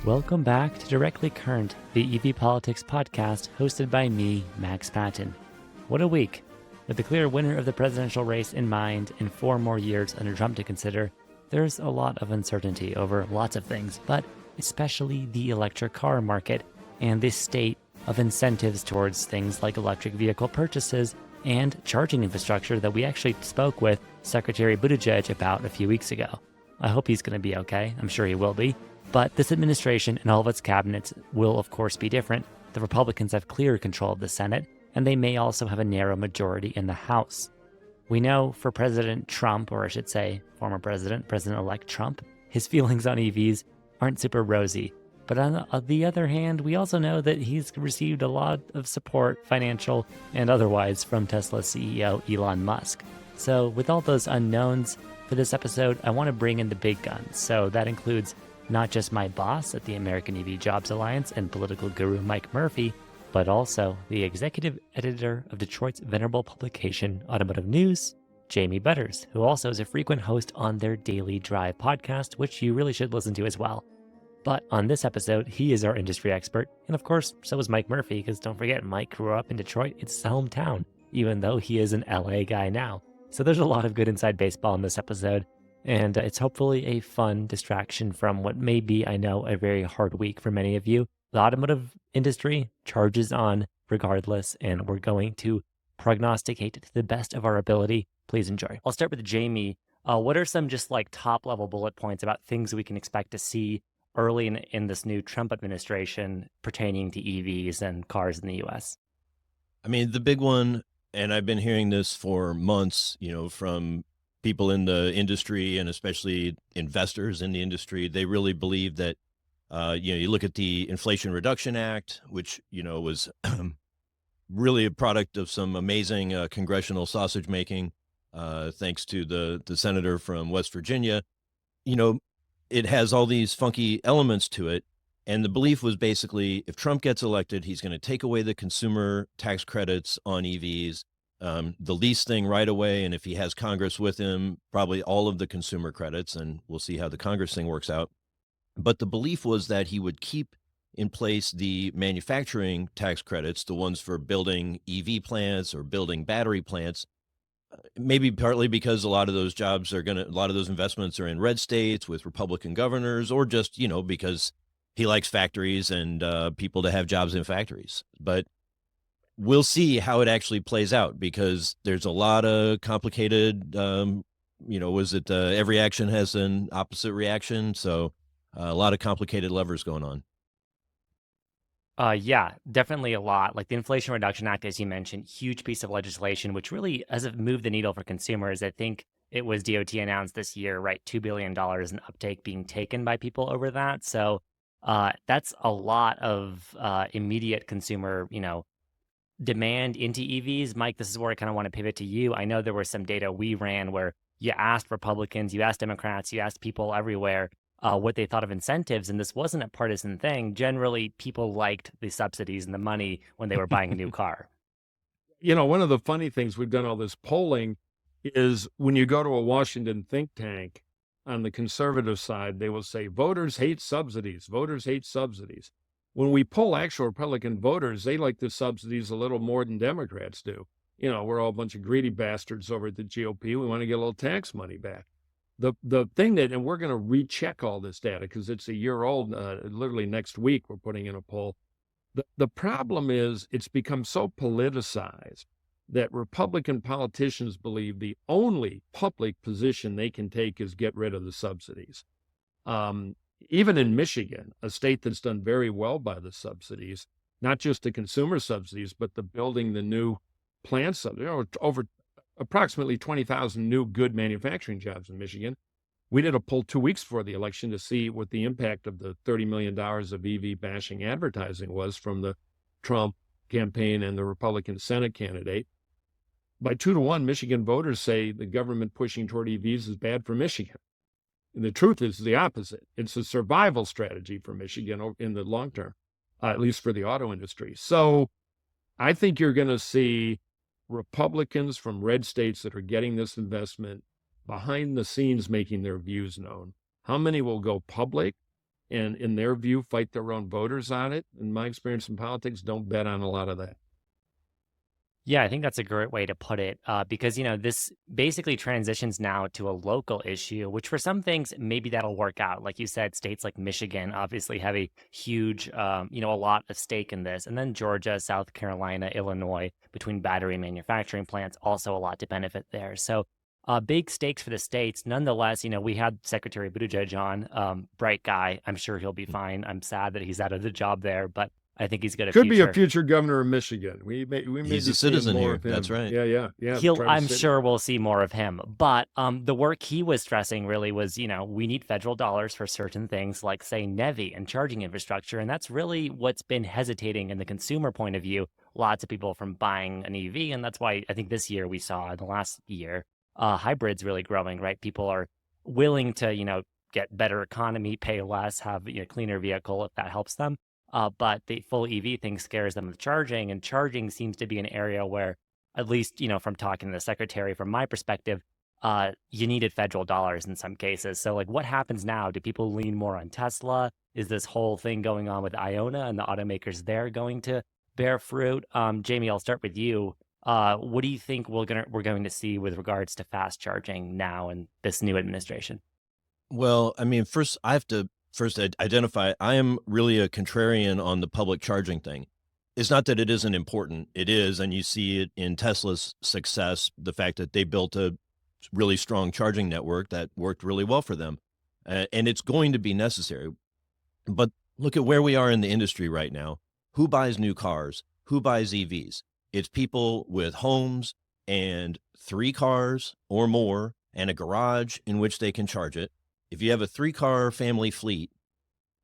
Welcome back to Directly Current, the EV Politics podcast hosted by me, Max Patton. What a week! With the clear winner of the presidential race in mind and 4 more years under Trump to consider, there's a lot of uncertainty over lots of things, but especially the electric car market and the state of incentives towards things like electric vehicle purchases and charging infrastructure that we actually spoke with Secretary Buttigieg about a few weeks ago. I hope he's going to be okay. I'm sure he will be. But this administration and all of its cabinets will, of course, be different. The Republicans have clear control of the Senate, and they may also have a narrow majority in the House. We know for President Trump, or I should say former President-elect Trump, his feelings on EVs aren't super rosy. But on the other hand, we also know that he's received a lot of support, financial and otherwise, from Tesla CEO Elon Musk. So with all those unknowns for this episode, I want to bring in the big guns. So that includes not just my boss at the American EV Jobs Alliance and political guru Mike Murphy, but also the executive editor of Detroit's venerable publication Automotive News, Jamie Butters, who also is a frequent host on their Daily Drive podcast, which you really should listen to as well. But on this episode, he is our industry expert, and of course, so is Mike Murphy, because don't forget, Mike grew up in Detroit. It's his hometown, even though he is an LA guy now. So there's a lot of good inside baseball in this episode. And it's hopefully a fun distraction from what may be, I know, a very hard week for many of you. The automotive industry charges on regardless, and we're going to prognosticate to the best of our ability. Please enjoy. I'll start with Jamie. What are some just like top level bullet points about things we can expect to see early in this new Trump administration pertaining to EVs and cars in the US? I mean, the big one, and I've been hearing this for months, from people in the industry and especially investors in the industry, they really believe that, you look at the Inflation Reduction Act, which, was really a product of some amazing congressional sausage making, thanks to the senator from West Virginia. It has all these funky elements to it. And the belief was basically if Trump gets elected, he's going to take away the consumer tax credits on EVs. The lease thing right away, and if he has Congress with him, probably all of the consumer credits, and we'll see how the Congress thing works out. But the belief was that he would keep in place the manufacturing tax credits, the ones for building EV plants or building battery plants, maybe partly because a lot of those investments are in red states with Republican governors, or just, because he likes factories and people to have jobs in factories. But we'll see how it actually plays out, because there's a lot of complicated, every action has an opposite reaction. So a lot of complicated levers going on. Yeah, definitely a lot. Like the Inflation Reduction Act, as you mentioned, huge piece of legislation, which really has moved the needle for consumers. I think it was DOT announced this year, right, $2 billion in uptake being taken by people over that. So that's a lot of immediate consumer, demand into EVs. Mike, this is where I kind of want to pivot to you. I know there was some data we ran where you asked Republicans, you asked Democrats, you asked people everywhere what they thought of incentives, and this wasn't a partisan thing. Generally, people liked the subsidies and the money when they were buying a new car. One of the funny things, we've done all this polling, is when you go to a Washington think tank on the conservative side, they will say, voters hate subsidies, voters hate subsidies. When we poll actual Republican voters, they like the subsidies a little more than Democrats do. We're all a bunch of greedy bastards over at the GOP. We want to get a little tax money back. The thing that, and we're going to recheck all this data because it's a year old, literally next week we're putting in a poll. The problem is it's become so politicized that Republican politicians believe the only public position they can take is get rid of the subsidies. Even in Michigan, a state that's done very well by the subsidies, not just the consumer subsidies, but the building the new plants, over approximately 20,000 new good manufacturing jobs in Michigan. We did a poll 2 weeks before the election to see what the impact of the $30 million of EV bashing advertising was from the Trump campaign and the Republican Senate candidate. By 2-1, Michigan voters say the government pushing toward EVs is bad for Michigan. And the truth is the opposite. It's a survival strategy for Michigan in the long term, at least for the auto industry. So I think you're going to see Republicans from red states that are getting this investment behind the scenes making their views known. How many will go public? and in their view, fight their own voters on it. In my experience in politics, don't bet on a lot of that. Yeah, I think that's a great way to put it, because this basically transitions now to a local issue, which for some things maybe that'll work out. Like you said, states like Michigan obviously have a huge, a lot of stake in this, and then Georgia, South Carolina, Illinois, between battery manufacturing plants, also a lot to benefit there. So, big stakes for the states. Nonetheless, we had Secretary Buttigieg on, bright guy. I'm sure he'll be fine. I'm sad that he's out of the job there, but I think he's got a Could be a future. future governor of Michigan. We may He's be a seeing citizen more here. of him. That's right. Yeah. I'm sure we'll see more of him. But the work he was stressing really was, we need federal dollars for certain things like, say, NEVI and charging infrastructure. And that's really what's been hesitating in the consumer point of view. Lots of people from buying an EV. And that's why I think this year we saw in the last year, hybrids really growing, right? People are willing to, get better economy, pay less, have a cleaner vehicle if that helps them. But the full EV thing scares them with charging, and charging seems to be an area where, at least, from talking to the secretary, from my perspective, you needed federal dollars in some cases. So, like, what happens now? Do people lean more on Tesla? Is this whole thing going on with Iona and the automakers there going to bear fruit? Jamie, I'll start with you. What do you think we're going to see with regards to fast charging now in this new administration? Well, I mean, first I have to identify I am really a contrarian on the public charging thing. It's not that it isn't important. It is, and you see it in Tesla's success, the fact that they built a really strong charging network that worked really well for them. And it's going to be necessary. But look at where we are in the industry right now. Who buys new cars? Who buys EVs? It's people with homes and 3 cars or more and a garage in which they can charge it. If you have a 3-car family fleet,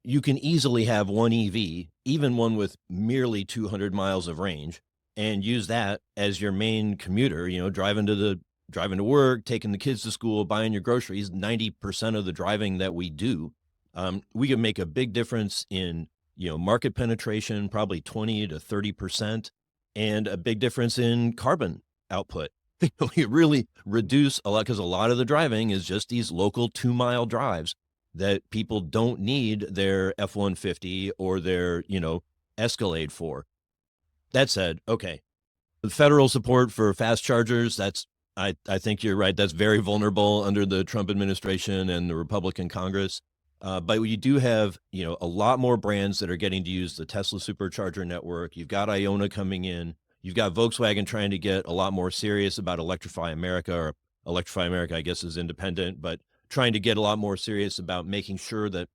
you can easily have one EV, even one with merely 200 miles of range, and use that as your main commuter, driving to work, taking the kids to school, buying your groceries. 90% of the driving that we do, we can make a big difference in, market penetration, probably 20 to 30%, and a big difference in carbon output. You really reduce a lot, because a lot of the driving is just these local 2-mile drives that people don't need their F-150 or their, Escalade for. That said, okay, the federal support for fast chargers, I think you're right. That's very vulnerable under the Trump administration and the Republican Congress. But you do have, a lot more brands that are getting to use the Tesla supercharger network. You've got Iona coming in. You've got Volkswagen trying to get a lot more serious about Electrify America, or Electrify America, I guess, is independent, but trying to get a lot more serious about making sure that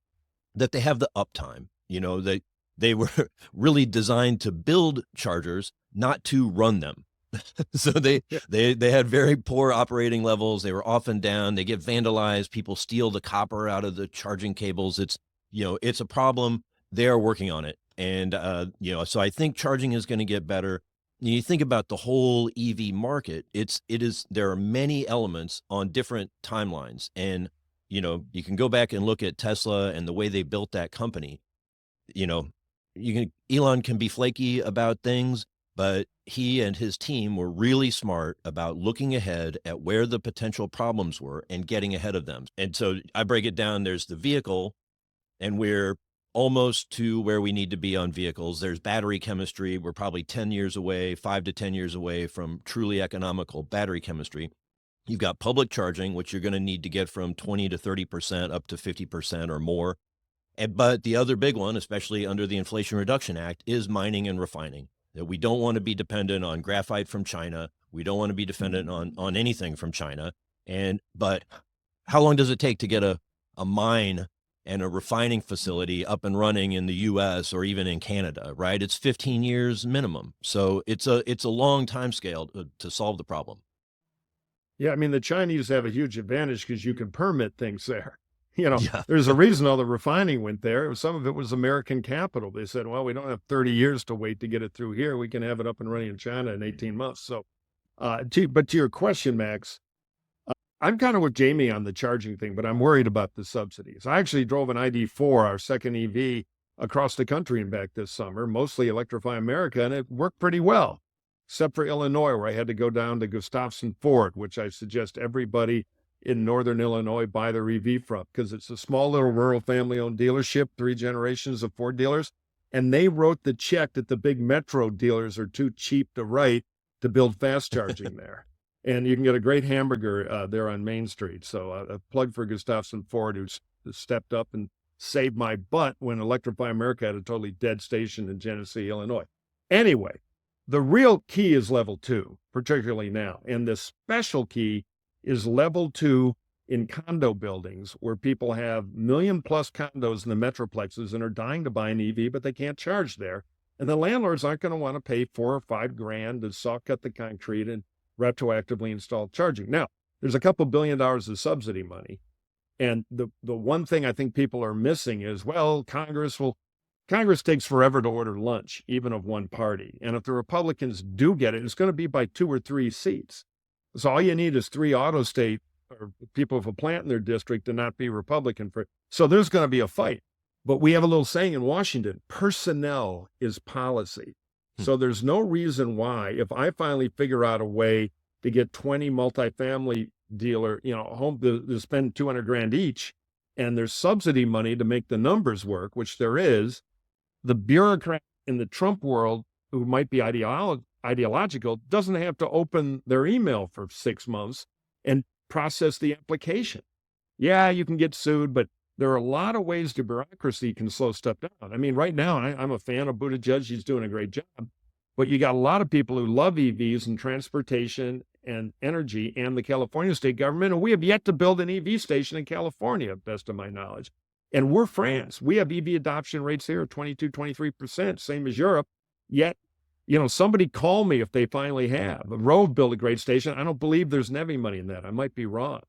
they have the uptime. They were really designed to build chargers, not to run them. So they had very poor operating levels. They were often down. They get vandalized. People steal the copper out of the charging cables. It's a problem. They are working on it. And, so I think charging is going to get better. You think about the whole EV market, there are many elements on different timelines. And, you can go back and look at Tesla and the way they built that company. Elon can be flaky about things, but he and his team were really smart about looking ahead at where the potential problems were and getting ahead of them. And so I break it down. There's the vehicle, and we're almost to where we need to be on vehicles. There's battery chemistry. We're probably 10 years away, 5 to 10 years away from truly economical battery chemistry. You've got public charging, which you're going to need to get from 20 to 30% up to 50% or more. But the other big one, especially under the Inflation Reduction Act, is mining and refining. That we don't want to be dependent on graphite from China. We don't want to be dependent on anything from China. But how long does it take to get a mine and a refining facility up and running in the US or even in Canada, right? It's 15 years minimum. So it's a long time scale to solve the problem. Yeah, I mean, the Chinese have a huge advantage because you can permit things there. Yeah. There's a reason all the refining went there. Some of it was American capital. They said, well, we don't have 30 years to wait to get it through here. We can have it up and running in China in 18 months. So, but to your question, Max, I'm kind of with Jamie on the charging thing, but I'm worried about the subsidies. I actually drove an ID4, our second EV, across the country and back this summer, mostly Electrify America, and it worked pretty well, except for Illinois, where I had to go down to Gustafson Ford, which I suggest everybody in Northern Illinois buy their EV from, because it's a small little rural family-owned dealership, 3 generations of Ford dealers. And they wrote the check that the big metro dealers are too cheap to write to build fast charging there. And you can get a great hamburger there on Main Street. So a plug for Gustafson Ford, who's stepped up and saved my butt when Electrify America had a totally dead station in Genesee, Illinois. Anyway, the real key is level 2, particularly now. And the special key is level 2 in condo buildings, where people have million-plus condos in the metroplexes and are dying to buy an EV, but they can't charge there. And the landlords aren't going to want to pay $4 or $5 grand to saw cut the concrete and retroactively install charging. Now, there's a couple $1 billion of subsidy money. And the one thing I think people are missing is, well, Congress takes forever to order lunch, even of one party. And if the Republicans do get it, it's going to be by 2 or 3 seats. So all you need is 3 auto state or people with a plant in their district to not be Republican for it. So there's going to be a fight. But we have a little saying in Washington, personnel is policy. So there's no reason why, if I finally figure out a way to get 20 multifamily dealer, home to spend 200 grand each, and there's subsidy money to make the numbers work, which there is, the bureaucrat in the Trump world who might be ideological doesn't have to open their email for 6 months and process the application. Yeah, you can get sued, but there are a lot of ways the bureaucracy can slow stuff down. I mean, right now, I'm a fan of Buttigieg. He's doing a great job. But you got a lot of people who love EVs and transportation and energy and the California state government, and we have yet to build an EV station in California, best of my knowledge. And we're France. We have EV adoption rates here of 22, 23%, same as Europe. Yet, somebody call me if they finally have. Rove built a great station. I don't believe there's NEVI money in that. I might be wrong.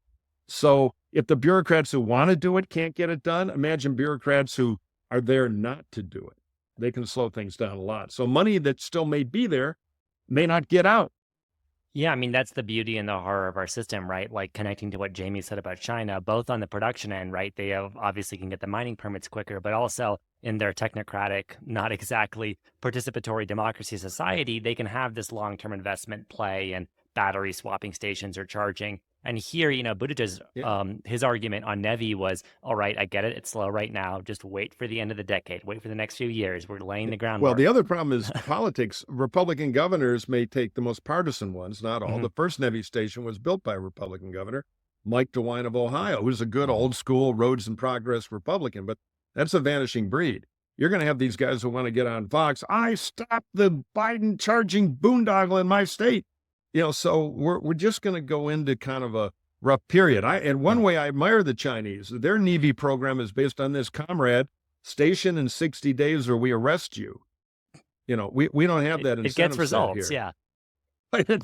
So if the bureaucrats who want to do it can't get it done, imagine bureaucrats who are there not to do it. They can slow things down a lot. So money that still may be there may not get out. Yeah, I mean, that's the beauty and the horror of our system, right? Like connecting to what Jamie said about China, both on the production end, right? They obviously can get the mining permits quicker, but also in their technocratic, not exactly participatory democracy society, they can have this long-term investment play and battery swapping stations or charging. And here, Buttigieg's, his argument on NEVI was, all right, I get it. It's slow right now. Just wait for the end of the decade. Wait for the next few years. We're laying the groundwork. Well, the other problem is politics. Republican governors may take the most partisan ones, not all. The first NEVI station was built by a Republican governor, Mike DeWine of Ohio, who's a good old school roads and progress Republican, but that's a vanishing breed. You're going to have these guys who want to get on Fox. I stopped the Biden charging boondoggle in my state. So we're just going to go into kind of a rough period. And one way I admire the Chinese, their NEVI program is based on this, comrade, station in 60 days or we arrest you. We don't have that incentive. It gets results, here.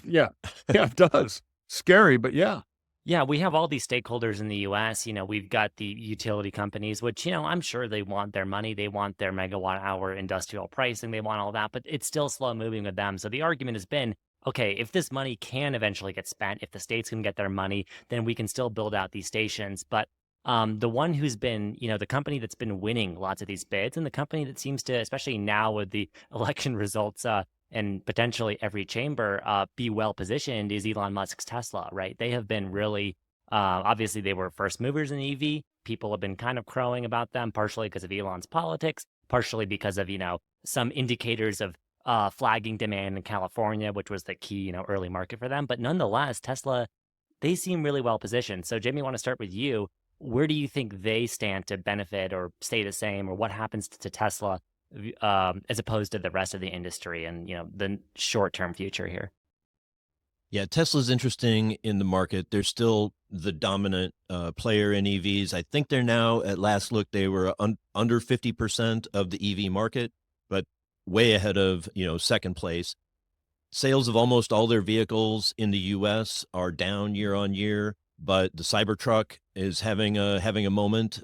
Yeah, it does. Scary, but yeah. Yeah, we have all these stakeholders in the U.S. We've got the utility companies, which, I'm sure they want their money. They want their megawatt hour industrial pricing. They want all that, but it's still slow moving with them. So the argument has been, okay, if this money can eventually get spent, if the states can get their money, then we can still build out these stations. But the one who's been, the company that's been winning lots of these bids, and the company that seems to, especially now with the election results and potentially every chamber, be well positioned is Elon Musk's Tesla, right? They have been really, obviously they were first movers in EV. People have been kind of crowing about them, partially because of Elon's politics, partially because of, some indicators of flagging demand in California, which was the key, early market for them. But nonetheless, Tesla, they seem really well positioned. So Jamie, I want to start with you. Where do you think they stand to benefit or stay the same, or what happens to Tesla as opposed to the rest of the industry and, the short-term future here? Yeah, Tesla's interesting in the market. They're still the dominant player in EVs. I think they're now, at last look, they were under 50% of the EV market, but way ahead of, second place. Sales of almost all their vehicles in the U.S. are down year on year, but the Cybertruck is having a moment,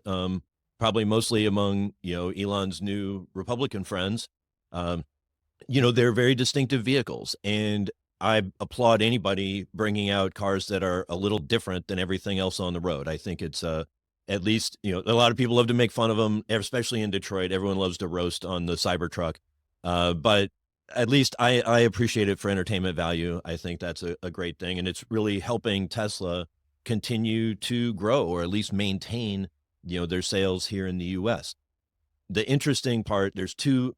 probably mostly among, Elon's new Republican friends. They're very distinctive vehicles, and I applaud anybody bringing out cars that are a little different than everything else on the road. I think it's at least, a lot of people love to make fun of them, especially in Detroit. Everyone loves to roast on the Cybertruck. But at least I appreciate it for entertainment value. I think that's a great thing. And it's really helping Tesla continue to grow or at least maintain, their sales here in the US. The interesting part, there's two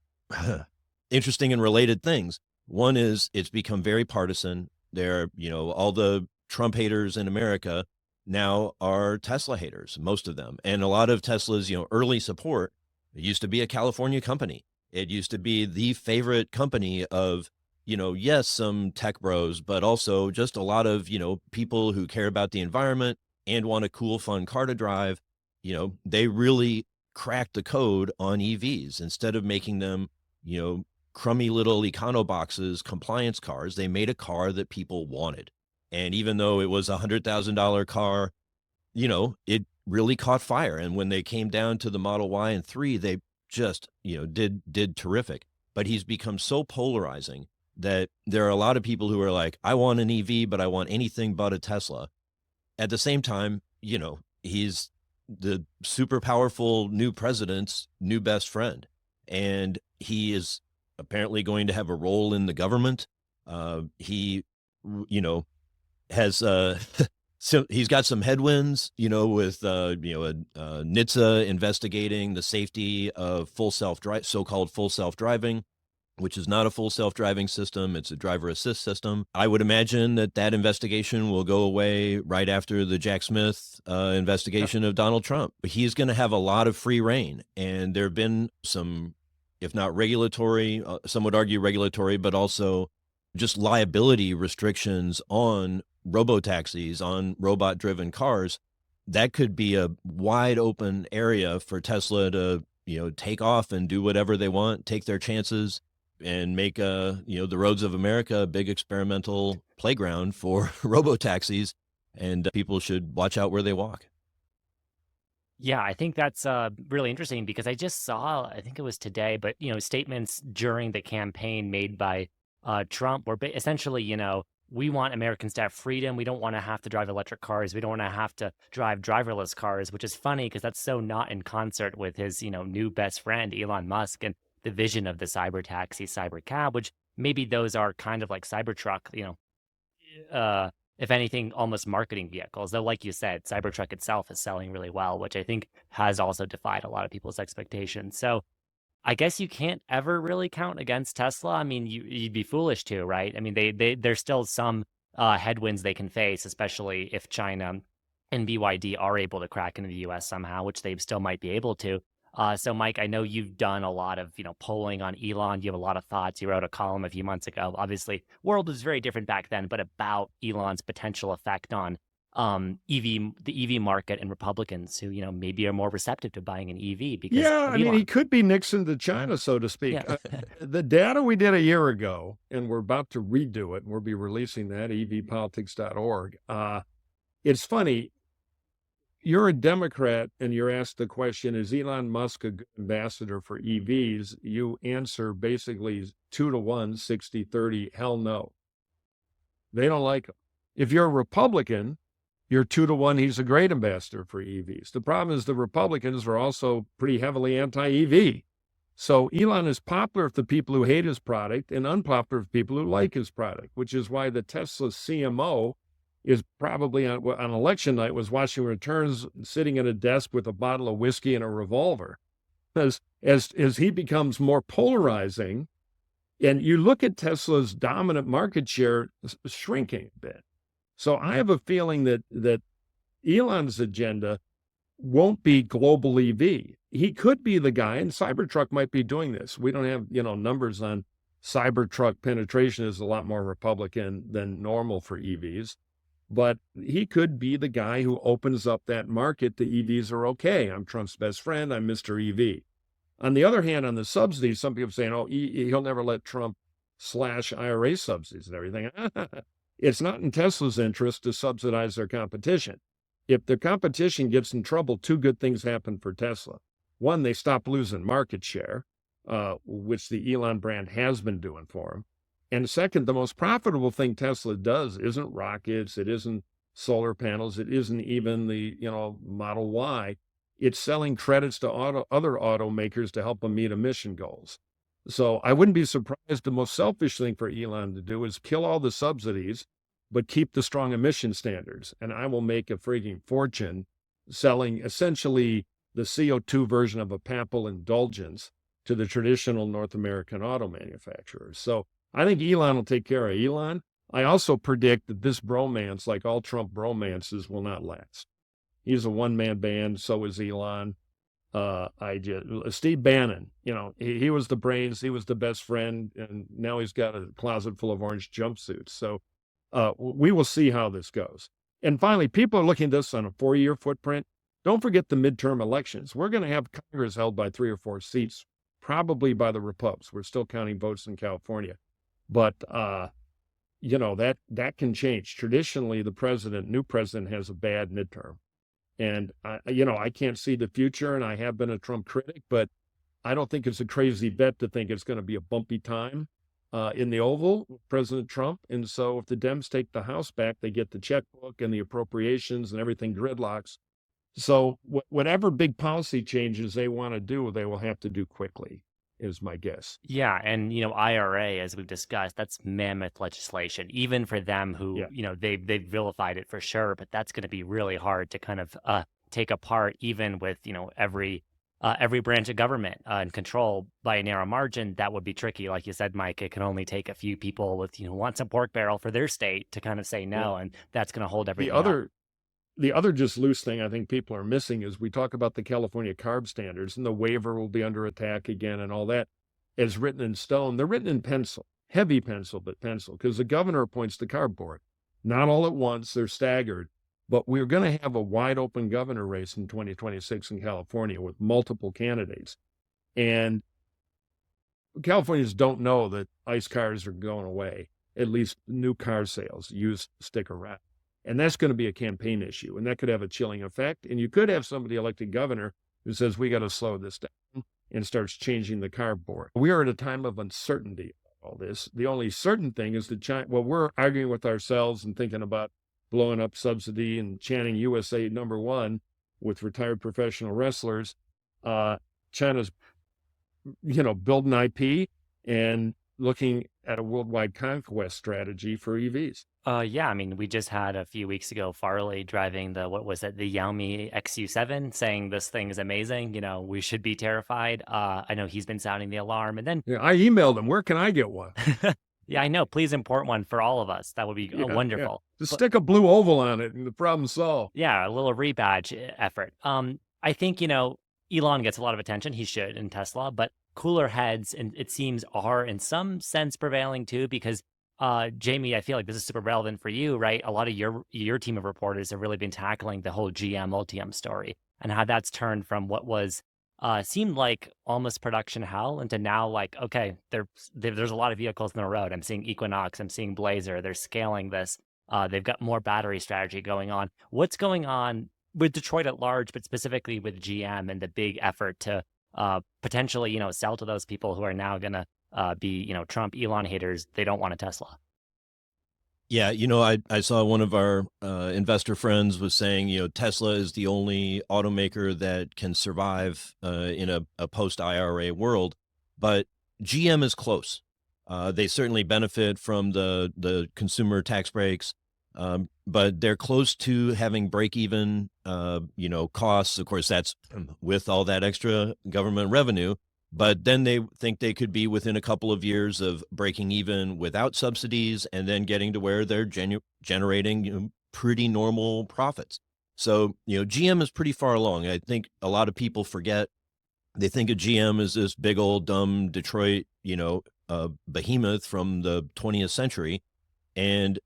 interesting and related things. One is it's become very partisan. All the Trump haters in America now are Tesla haters, most of them. And a lot of Tesla's, early support, it used to be a California company. It used to be the favorite company of, yes, some tech bros, but also just a lot of, people who care about the environment and want a cool, fun car to drive. They really cracked the code on EVs. Instead of making them, crummy little econo boxes, compliance cars, they made a car that people wanted. And even though it was a $100,000 car, it really caught fire. And when they came down to the Model Y and 3, they just, did terrific. But he's become so polarizing that there are a lot of people who are like, I want an EV, but I want anything but a Tesla. At the same time, he's the super powerful new president's new best friend. And he is apparently going to have a role in the government. He, has, so he's got some headwinds, with, NHTSA investigating the safety of so-called full self-driving, which is not a full self-driving system. It's a driver assist system. I would imagine that investigation will go away right after the Jack Smith investigation of Donald Trump. But he's going to have a lot of free reign. And there have been some, if not regulatory, some would argue regulatory, but also just liability restrictions on robotaxis, on robot-driven cars. That could be a wide open area for Tesla to, take off and do whatever they want, take their chances, and make the roads of America a big experimental playground for robotaxis, and people should watch out where they walk. Yeah, I think that's really interesting because I just saw, I think it was today, but statements during the campaign made by Trump were essentially, we want Americans to have freedom. We don't want to have to drive electric cars. We don't want to have to drive driverless cars, which is funny because that's so not in concert with his, new best friend, Elon Musk, and the vision of the cyber taxi, cyber cab, which maybe those are kind of like Cybertruck, if anything, almost marketing vehicles. Though, like you said, Cybertruck itself is selling really well, which I think has also defied a lot of people's expectations. So I guess you can't ever really count against Tesla. I mean, you'd be foolish to, right? I mean, there's still some headwinds they can face, especially if China and BYD are able to crack into the U.S. somehow, which they still might be able to. So, Mike, I know you've done a lot of, polling on Elon. You have a lot of thoughts. You wrote a column a few months ago. Obviously, world was very different back then, but about Elon's potential effect on the EV market and Republicans who, maybe are more receptive to buying an EV because Yeah, of I mean, Elon. he could be Nixon to China, so to speak. Yeah. The data we did a year ago, and we're about to redo it, and we'll be releasing that, evpolitics.org. It's funny. You're a Democrat and you're asked the question, is Elon Musk a good ambassador for EVs? You answer basically 2-1, 60-30, hell no. They don't like him. If you're a Republican, you're 2-1, he's a great ambassador for EVs. The problem is the Republicans are also pretty heavily anti-EV. So Elon is popular with the people who hate his product and unpopular with people who like his product, which is why the Tesla CMO is probably on election night was watching returns, sitting at a desk with a bottle of whiskey and a revolver. As he becomes more polarizing, and you look at Tesla's dominant market share shrinking a bit. So I have a feeling that Elon's agenda won't be global EV. He could be the guy, and Cybertruck might be doing this. We don't have, numbers on Cybertruck penetration is a lot more Republican than normal for EVs. But he could be the guy who opens up that market. The EVs are okay. I'm Trump's best friend. I'm Mr. EV. On the other hand, on the subsidies, some people saying, he'll never let Trump slash IRA subsidies and everything. It's not in Tesla's interest to subsidize their competition. If the competition gets in trouble, two good things happen for Tesla. One, they stop losing market share, which the Elon brand has been doing for them. And second, the most profitable thing Tesla does isn't rockets, it isn't solar panels, it isn't even the Model Y. It's selling credits to other automakers to help them meet emission goals. So I wouldn't be surprised. The most selfish thing for Elon to do is kill all the subsidies but keep the strong emission standards. And I will make a frigging fortune selling essentially the CO2 version of a papal indulgence to the traditional North American auto manufacturers. So I think Elon will take care of Elon. I also predict that this bromance, like all Trump bromances, will not last. He's a one-man band. So is Elon. Steve Bannon, he was the brains, he was the best friend, and now he's got a closet full of orange jumpsuits. So we will see how this goes. And finally, people are looking at this on a 4-year footprint. Don't forget the midterm elections. We're going to have Congress held by 3 or 4 seats, probably by the Republicans. We're still counting votes in California. But, that can change. Traditionally, the new president has a bad midterm. And, I can't see the future, and I have been a Trump critic, but I don't think it's a crazy bet to think it's going to be a bumpy time in the Oval with President Trump. And so if the Dems take the House back, they get the checkbook and the appropriations and everything gridlocks. So whatever big policy changes they want to do, they will have to do quickly, is my guess. Yeah, and IRA, as we've discussed, that's mammoth legislation, even for them who, they've vilified it for sure, but that's going to be really hard to kind of take apart, even with every branch of government and control by a narrow margin. That would be tricky, like you said, Mike. It can only take a few people with want some pork barrel for their state to kind of say no, and that's going to hold everything up. The other just loose thing I think people are missing is we talk about the California CARB standards, and the waiver will be under attack again and all that. As written in stone, they're written in pencil, heavy pencil, but pencil, because the governor appoints the CARB board. Not all at once, they're staggered, but we're going to have a wide open governor race in 2026 in California with multiple candidates. And Californians don't know that ICE cars are going away, at least new car sales, used stick around. And that's going to be a campaign issue, and that could have a chilling effect. And you could have somebody elected governor who says, we got to slow this down, and starts changing the CARB board. We are at a time of uncertainty about all this. The only certain thing is that we're arguing with ourselves and thinking about blowing up subsidy and chanting USA #1 with retired professional wrestlers. China's, building IP and looking at a worldwide conquest strategy for EVs. Yeah, I mean, we just had a few weeks ago Farley driving the Xiaomi XU7, saying this thing is amazing. We should be terrified. I know he's been sounding the alarm, and then I emailed him. Where can I get one? Yeah, I know. Please import one for all of us. That would be wonderful. Yeah. Just stick a blue oval on it, and the problem's solved. Yeah, a little rebadge effort. I think Elon gets a lot of attention. He should in Tesla, but cooler heads, and it seems, are in some sense prevailing too, because Jamie, I feel like this is super relevant for you, right? A lot of your team of reporters have really been tackling the whole GM Ultium story and how that's turned from what was seemed like almost production hell into now like, okay, there's a lot of vehicles on the road. I'm seeing Equinox, I'm seeing Blazer. They're scaling this. They've got more battery strategy going on. What's going on with Detroit at large, but specifically with GM and the big effort to potentially, sell to those people who are now going to be, Trump, Elon haters? They don't want a Tesla. Yeah, I saw one of our investor friends was saying, Tesla is the only automaker that can survive in a post-IRA world, but GM is close. They certainly benefit from the consumer tax breaks, but they're close to having break-even, costs. Of course, that's with all that extra government revenue. But then they think they could be within a couple of years of breaking even without subsidies and then getting to where they're generating pretty normal profits. So, GM is pretty far along. I think a lot of people forget. They think of GM as this big old dumb Detroit, behemoth from the 20th century. And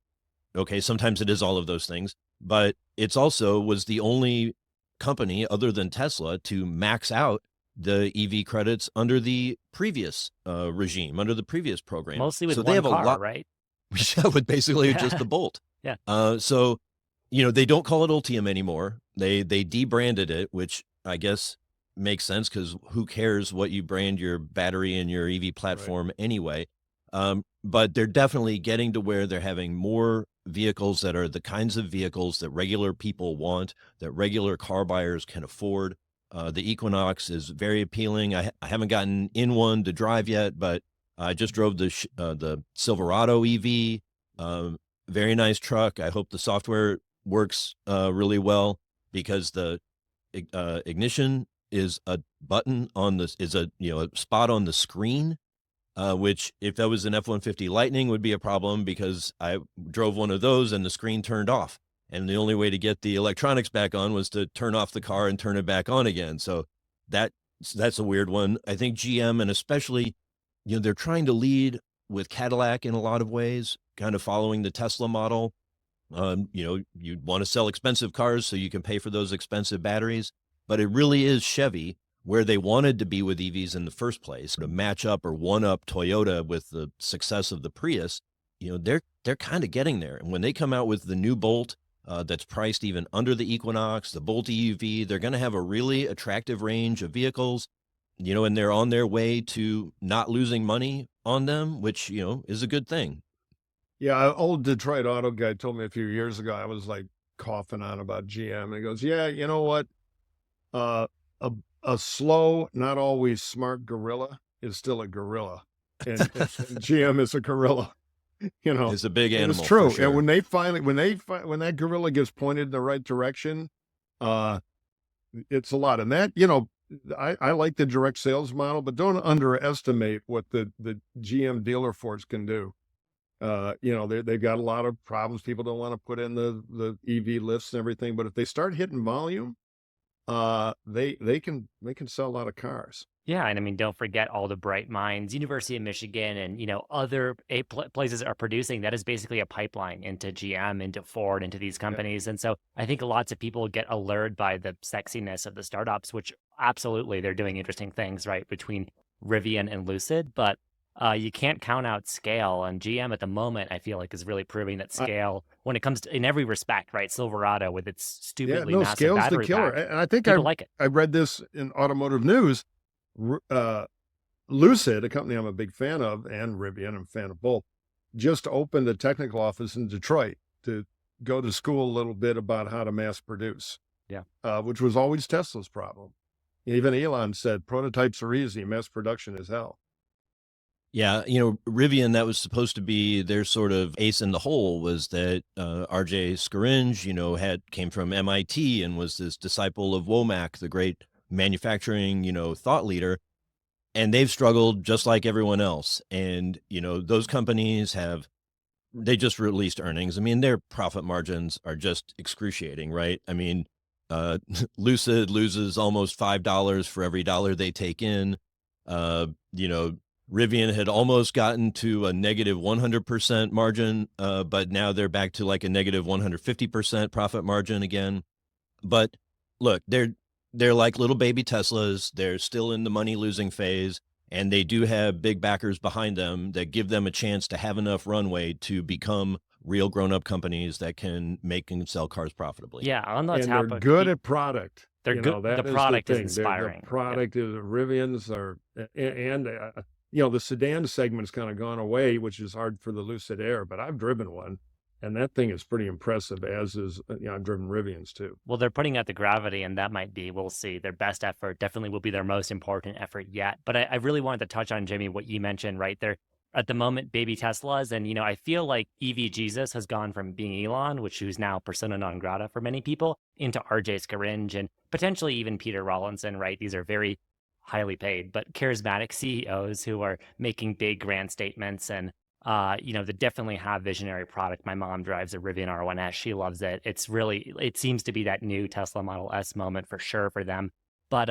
okay, sometimes it is all of those things, but it's also was the only company other than Tesla to max out the EV credits under the previous regime, under the previous program. Mostly with so one they have car, a lot, right? with basically just the Bolt. Yeah. So, they don't call it Ultium anymore. They debranded it, which I guess makes sense because who cares what you brand your battery and your EV platform anyway. But they're definitely getting to where they're having more vehicles that are the kinds of vehicles that regular people want, that regular car buyers can afford. The Equinox is very appealing. I haven't gotten in one to drive yet, but I just drove the Silverado EV. very nice truck. I hope the software works really well, because the ignition is a button on the a spot on the screen, which if that was an F-150 Lightning would be a problem, because I drove one of those and the screen turned off. And the only way to get the electronics back on was to turn off the car and turn it back on again. So that's a weird one. I think GM, and especially, they're trying to lead with Cadillac in a lot of ways, kind of following the Tesla model. You want to sell expensive cars so you can pay for those expensive batteries, but it really is Chevy where they wanted to be with EVs in the first place, to match up or one up Toyota with the success of the Prius. They're kind of getting there. And when they come out with the new Bolt, that's priced even under the Equinox, the Bolt EUV, they're going to have a really attractive range of vehicles, and they're on their way to not losing money on them, which, is a good thing. Yeah, an old Detroit auto guy told me a few years ago, I was like coughing on about GM. And he goes, yeah, you know what? A slow, not always smart gorilla is still a gorilla. And GM is a gorilla. It's a big animal. It's true. For sure. And when that gorilla gets pointed in the right direction, it's a lot. And that, I like the direct sales model, but don't underestimate what the GM dealer force can do. They've got a lot of problems. People don't want to put in the EV lifts and everything, but if they start hitting volume, they can sell a lot of cars. Yeah, and I mean, don't forget all the bright minds. University of Michigan and other places are producing. That is basically a pipeline into GM, into Ford, into these companies. And so I think lots of people get allured by the sexiness of the startups, which absolutely they're doing interesting things, right, between Rivian and Lucid. But you can't count out scale, and GM at the moment I feel like is really proving that scale when it comes to in every respect, right? Silverado with its stupidly massive scale's battery the killer. pack. And I think People like it. I read this in Automotive News. Lucid, a company I'm a big fan of, and Rivian, I'm a fan of both, just opened a technical office in Detroit to go to school a little bit about how to mass produce. Yeah. Which was always Tesla's problem. Even Elon said prototypes are easy, mass production is hell. Yeah, Rivian, that was supposed to be their sort of ace in the hole, was that R.J. Scaringe, came from MIT and was this disciple of Womack, the great manufacturing, thought leader. And they've struggled just like everyone else. And, those companies they just released earnings. I mean, their profit margins are just excruciating, right? I mean, Lucid loses almost $5 for every dollar they take in. Rivian had almost gotten to a negative 100% margin, but now they're back to like a negative 150% profit margin again. But look, they're like little baby Teslas. They're still in the money losing phase, and they do have big backers behind them that give them a chance to have enough runway to become real grown-up companies that can make and sell cars profitably. Yeah, on that and topic, they're good at product. They're good. The product is inspiring. The product is Rivians are, and the sedan segment's kind of gone away, which is hard for the Lucid Air, but I've driven one, and that thing is pretty impressive, as is, I've driven Rivians too. Well, they're putting out the gravity, and that might be, we'll see, their best effort. Definitely will be their most important effort yet. But I really wanted to touch on, Jimmy, what you mentioned, right? They're, at the moment, baby Teslas, and, I feel like EV Jesus has gone from being Elon, who's now persona non grata for many people, into R.J. Scaringe and potentially even Peter Rawlinson, right? These are very highly paid, but charismatic CEOs who are making big grand statements and, they definitely have visionary product. My mom drives a Rivian R1S. She loves it. It seems to be that new Tesla Model S moment for sure for them. But,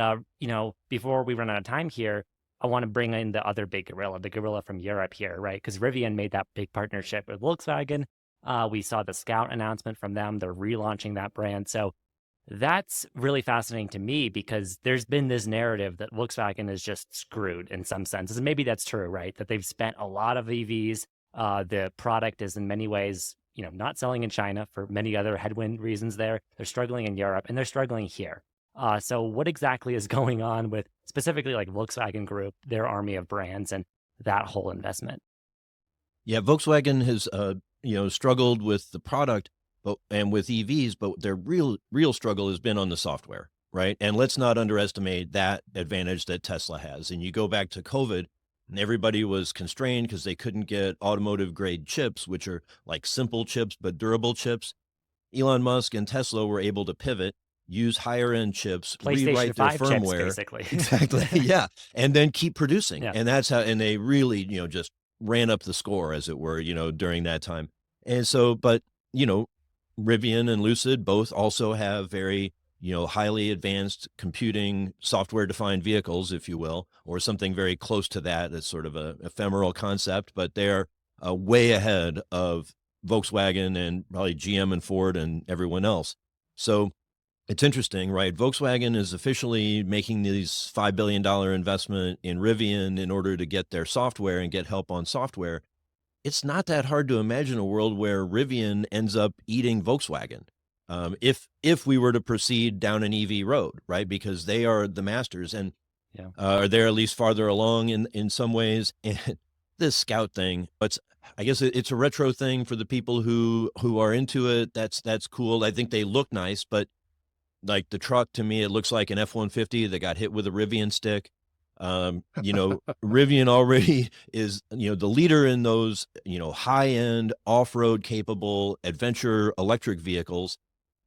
before we run out of time here, I want to bring in the other big gorilla, the gorilla from Europe here, right? Because Rivian made that big partnership with Volkswagen. We saw the Scout announcement from them. They're relaunching that brand. So that's really fascinating to me because there's been this narrative that Volkswagen is just screwed in some senses. And maybe that's true, right? That they've spent a lot of EVs. The product is in many ways, not selling in China for many other headwind reasons there. They're struggling in Europe and they're struggling here. So what exactly is going on with specifically like Volkswagen Group, their army of brands and that whole investment? Yeah, Volkswagen has, struggled with the product, and with EVs, but their real struggle has been on the software, right? And let's not underestimate that advantage that Tesla has. And you go back to COVID, and everybody was constrained because they couldn't get automotive grade chips, which are like simple chips but durable chips. Elon Musk and Tesla were able to pivot, use higher end chips, PlayStation rewrite their 5 chips, firmware. basically. Exactly. Yeah. And then keep producing. Yeah. And that's how, and they really, just ran up the score, as it were, during that time. And so, but, you know, Rivian and Lucid both also have very, highly advanced computing software defined vehicles, if you will, or something very close to that. That's sort of a ephemeral concept, but they're way ahead of Volkswagen and probably GM and Ford and everyone else. So it's interesting, right? Volkswagen is officially making these $5 billion investment in Rivian in order to get their software and get help on software. It's not that hard to imagine a world where Rivian ends up eating Volkswagen. If we were to proceed down an EV road, right? Because they are the masters and Yeah. they're at least farther along in some ways. And this Scout thing, I guess it's a retro thing for the people who are into it. That's cool. I think they look nice, but like the truck, to me, it looks like an F-150 that got hit with a Rivian stick. Rivian already is, the leader in those, high-end, off-road capable adventure electric vehicles.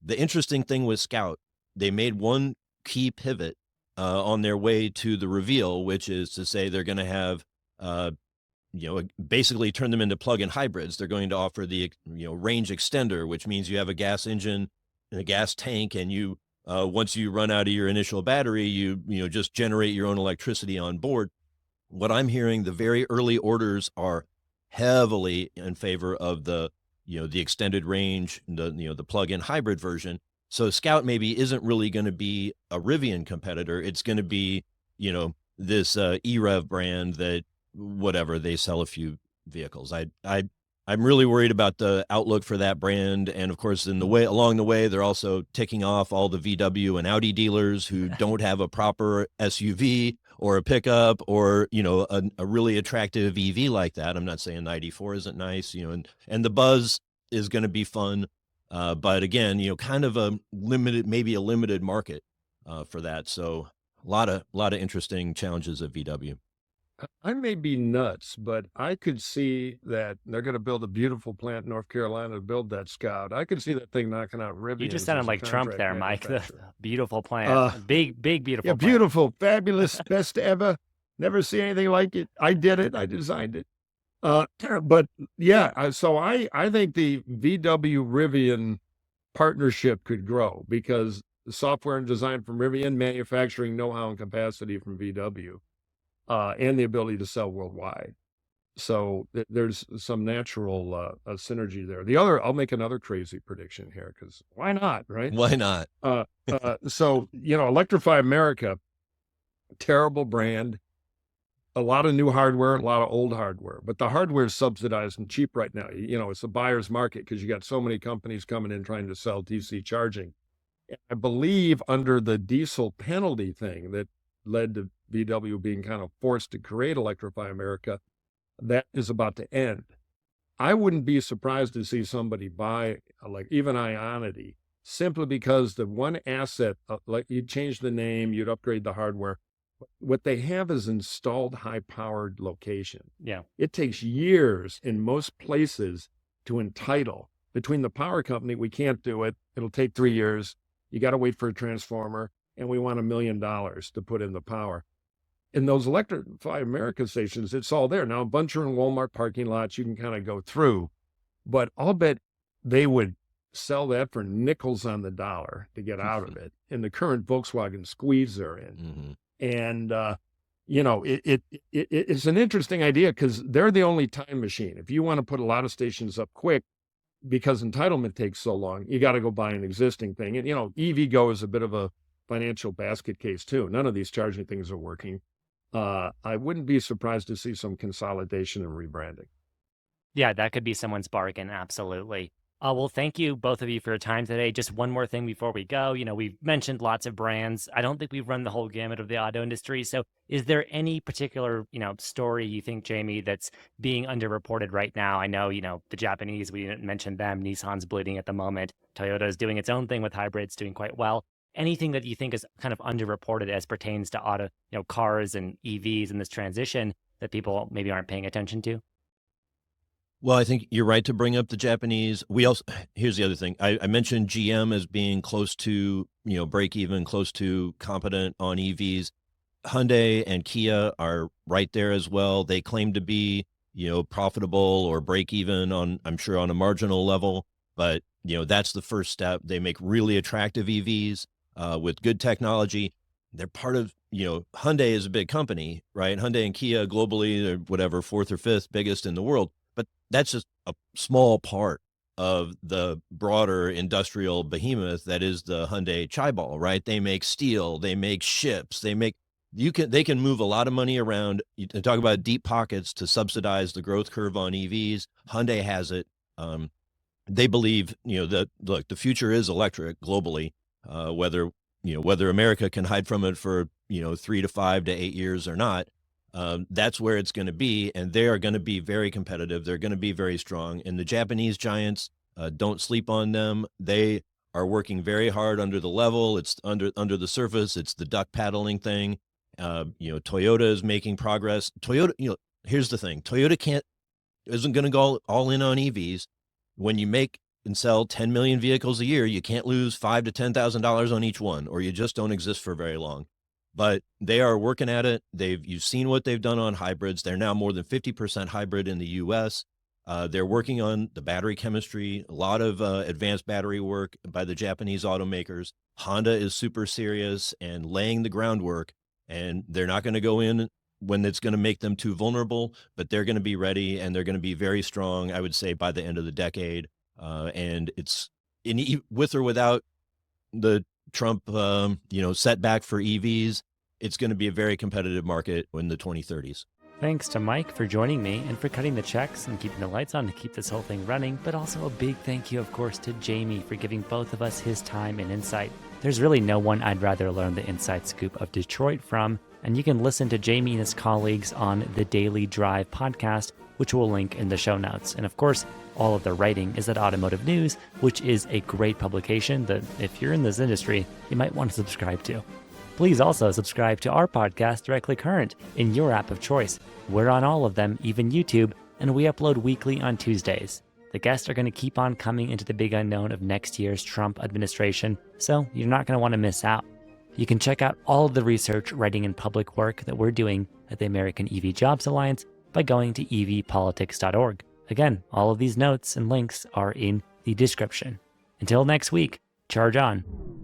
The interesting thing with Scout, they made one key pivot on their way to the reveal, which is to say they're going to have, basically turn them into plug-in hybrids. They're going to offer the, range extender, which means you have a gas engine and a gas tank, and you, once you run out of your initial battery, you just generate your own electricity on board. What I'm hearing, the very early orders are heavily in favor of the, the extended range, the plug-in hybrid version. So Scout maybe isn't really going to be a Rivian competitor. It's going to be, this EREV brand that whatever, they sell a few vehicles. I'm really worried about the outlook for that brand. And of course, along the way, they're also ticking off all the VW and Audi dealers who don't have a proper SUV or a pickup or, a really attractive EV like that. I'm not saying the ID.4 isn't nice, and the Buzz is going to be fun. But again, kind of maybe a limited market for that. So a lot of interesting challenges at VW. I may be nuts, but I could see that they're going to build a beautiful plant in North Carolina to build that Scout. I could see that thing knocking out Rivian. You just sounded like Trump there, Mike. The beautiful plant. Big, beautiful yeah, plant. Beautiful, fabulous, best ever. Never see anything like it. I did it. I designed it. But yeah, so I think the VW Rivian partnership could grow because the software and design from Rivian, manufacturing know-how and capacity from VW. And the ability to sell worldwide. So there's some natural synergy there. I'll make another crazy prediction here because why not, right? Why not? So, Electrify America, terrible brand, a lot of new hardware, a lot of old hardware, but the hardware is subsidized and cheap right now. It's a buyer's market because you got so many companies coming in trying to sell DC charging. I believe under the diesel penalty thing that led to VW being kind of forced to create Electrify America, that is about to end. I wouldn't be surprised to see somebody buy like even Ionity simply because the one asset, like you'd change the name, you'd upgrade the hardware. What they have is installed high-powered location. Yeah. It takes years in most places to entitle. Between the power company, we can't do it. It'll take 3 years. You got to wait for a transformer. And we want $1 million to put in the power. In those Electrify America stations, it's all there. Now, a bunch are in Walmart parking lots. You can kind of go through. But I'll bet they would sell that for nickels on the dollar to get out of it in the current Volkswagen squeeze they're in. Mm-hmm. And, it's an interesting idea because they're the only time machine. If you want to put a lot of stations up quick, because entitlement takes so long, you got to go buy an existing thing. And, EVgo is a bit of a financial basket case too. None of these charging things are working. I wouldn't be surprised to see some consolidation and rebranding. Yeah, that could be someone's bargain. Absolutely. Well, thank you both of you for your time today. Just one more thing before we go. We've mentioned lots of brands. I don't think we've run the whole gamut of the auto industry. So is there any particular, story you think, Jamie, that's being underreported right now? I know, the Japanese, we didn't mention them. Nissan's bleeding at the moment. Toyota is doing its own thing with hybrids, doing quite well. Anything that you think is kind of underreported as pertains to auto, cars and EVs in this transition? that people maybe aren't paying attention to? Well, I think you're right to bring up the Japanese. We also here's the other thing. I mentioned GM as being close to, break even, close to competent on EVs. Hyundai and Kia are right there as well. They claim to be, profitable or break even on, I'm sure, on a marginal level, but that's the first step. They make really attractive EVs with good technology. They're part of, Hyundai is a big company, right? Hyundai and Kia globally, they're whatever, fourth or fifth biggest in the world, but that's just a small part of the broader industrial behemoth that is the Hyundai Chaebol, right? They make steel, they make ships, they can move a lot of money around. You talk about deep pockets to subsidize the growth curve on EVs. Hyundai has it. They believe, that look, the future is electric globally, whether America can hide from it for, 3 to 5 to 8 years or not. That's where it's going to be. And they are going to be very competitive. They're going to be very strong. And the Japanese giants, don't sleep on them. They are working very hard under the level. It's under the surface. It's the duck paddling thing. Toyota is making progress. Toyota, here's the thing. Toyota isn't going to go all in on EVs. When you make and sell 10 million vehicles a year, you can't lose $5,000 to $10,000 on each one, or you just don't exist for very long. But they are working at it. You've seen what they've done on hybrids. They're now more than 50% hybrid in the US. They're working on the battery chemistry, a lot of advanced battery work by the Japanese automakers. Honda is super serious and laying the groundwork, and they're not going to go in when it's going to make them too vulnerable, but they're going to be ready and they're going to be very strong, I would say, by the end of the decade. And it's with or without the Trump, setback for EVs, it's going to be a very competitive market in the 2030s. Thanks to Mike for joining me and for cutting the checks and keeping the lights on to keep this whole thing running, but also a big thank you, of course, to Jamie for giving both of us his time and insight. There's really no one I'd rather learn the inside scoop of Detroit from, and you can listen to Jamie and his colleagues on the Daily Drive podcast, which we'll link in the show notes. And of course, all of the writing is at Automotive News, which is a great publication that if you're in this industry, you might want to subscribe to. Please also subscribe to our podcast, Directly Current, in your app of choice. We're on all of them, even YouTube, and we upload weekly on Tuesdays. The guests are going to keep on coming into the big unknown of next year's Trump administration, so you're not going to want to miss out. You can check out all of the research, writing, and public work that we're doing at the American EV Jobs Alliance by going to evpolitics.org. Again, all of these notes and links are in the description. Until next week, charge on.